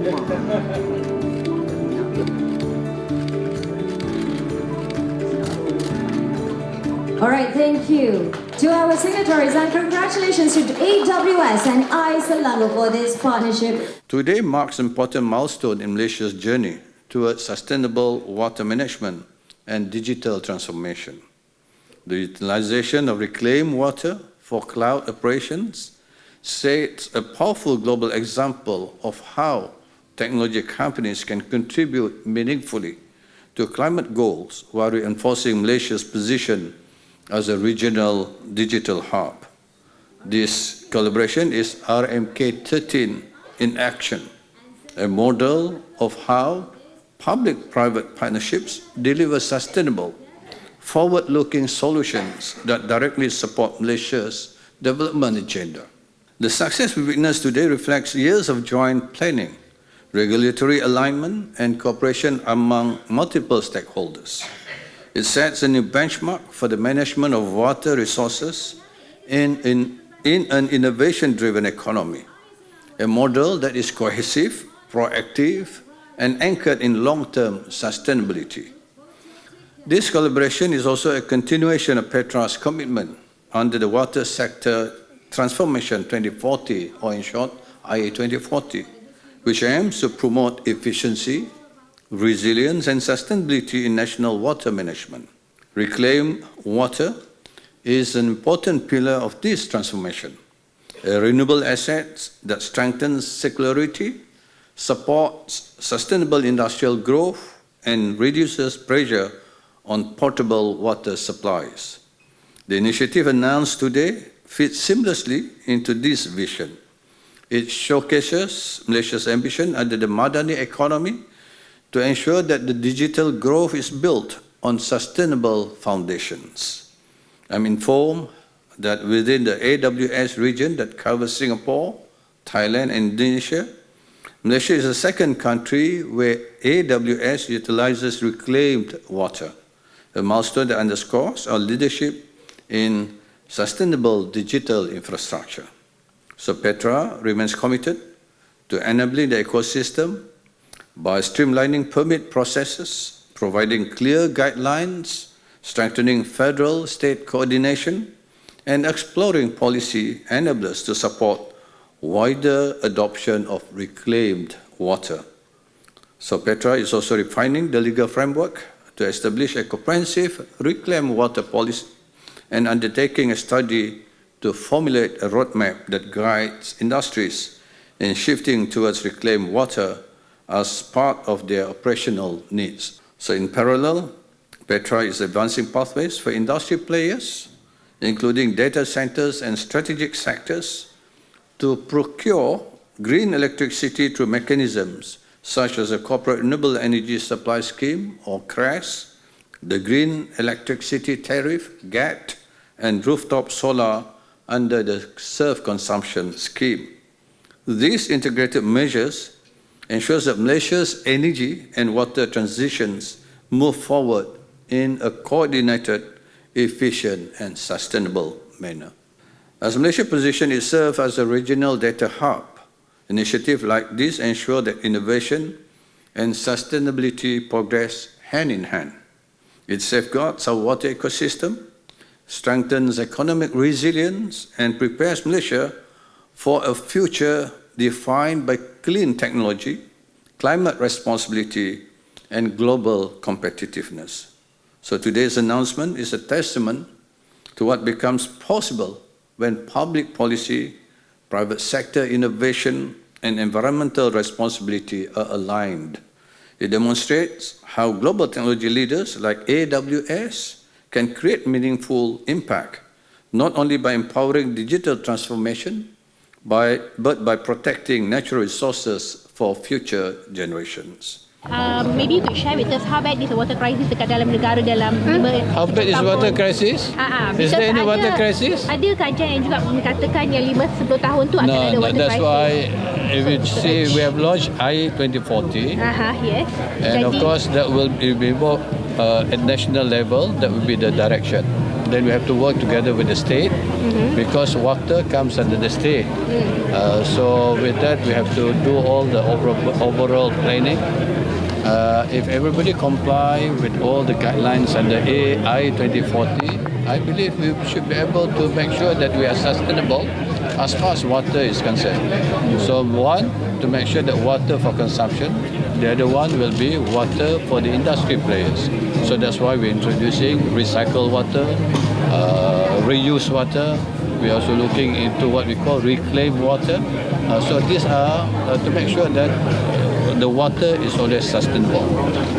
semua. All right, thank you to our signatories and congratulations to AWS and I Selangor for this partnership. Today marks an important milestone in Malaysia's journey towards sustainable water management and digital transformation. The utilization of reclaimed water for cloud operations sets a powerful global example of how technology companies can contribute meaningfully to climate goals while reinforcing Malaysia's position as a regional digital hub. This collaboration is RMK13 in action, a model of how public-private partnerships deliver sustainable, forward-looking solutions that directly support Malaysia's development agenda. The success we witness today reflects years of joint planning, regulatory alignment, and cooperation among multiple stakeholders. It sets a new benchmark for the management of water resources in an innovation-driven economy, a model that is cohesive, proactive, and anchored in long-term sustainability. This collaboration is also a continuation of Petra's commitment under the Water Sector Transformation 2040, or in short, IA 2040, which aims to promote efficiency, resilience, and sustainability in national water management. Reclaimed water is an important pillar of this transformation, a renewable asset that strengthens circularity, supports sustainable industrial growth, and reduces pressure on potable water supplies. The initiative announced today fits seamlessly into this vision. It showcases Malaysia's ambition under the Madani economy to ensure that the digital growth is built on sustainable foundations. I'm informed that within the AWS region that covers Singapore, Thailand, and Indonesia, Malaysia is the second country where AWS utilizes reclaimed water, a milestone that underscores our leadership in sustainable digital infrastructure. So Petra remains committed to enabling the ecosystem by streamlining permit processes, providing clear guidelines, strengthening federal-state coordination, and exploring policy enablers to support wider adoption of reclaimed water. So Petra is also refining the legal framework to establish a comprehensive reclaimed water policy and undertaking a study to formulate a roadmap that guides industries in shifting towards reclaimed water as part of their operational needs. So in parallel, Petra is advancing pathways for industry players, including data centers and strategic sectors, to procure green electricity through mechanisms such as the Corporate Renewable Energy Supply Scheme, or CRES, the Green Electricity Tariff, GET, and rooftop solar under the Self-Consumption Scheme. These integrated measures ensures that Malaysia's energy and water transitions move forward in a coordinated, efficient, and sustainable manner. As Malaysia positions itself as a regional data hub, initiatives like this ensure that innovation and sustainability progress hand in hand. It safeguards our water ecosystem, strengthens economic resilience, and prepares Malaysia for a future defined by clean technology, climate responsibility, and global competitiveness. So today's announcement is a testament to what becomes possible when public policy, private sector innovation, and environmental responsibility are aligned. It demonstrates how global technology leaders like AWS can create meaningful impact, not only by empowering digital transformation, but by protecting natural resources for future generations. Maybe you could share with us how bad is the water crisis dekat dalam negara dalam How bad is water crisis? Is there any water crisis? Ada kajian yang juga mengatakan yang 5-10 tahun tu akan ada water That's crisis. why if you see we have launched IA 2040, Yes. and of course that will be more at national level. That will be the direction. then we have to work together with the state because water comes under the state. So with that, we have to do all the overall planning. If everybody comply with all the guidelines under AI 2040, I believe we should be able to make sure that we are sustainable as far as water is concerned. So one, to make sure that water for consumption, the other one will be water for the industry players. So that's why we're introducing recycled water, reuse water. We're also looking into what we call reclaimed water. So these are to make sure that the water is always sustainable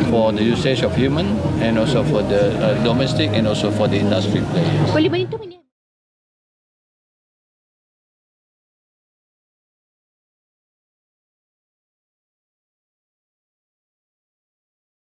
for the usage of human and also for the domestic and also for the industry players. Boleh beritahu ni?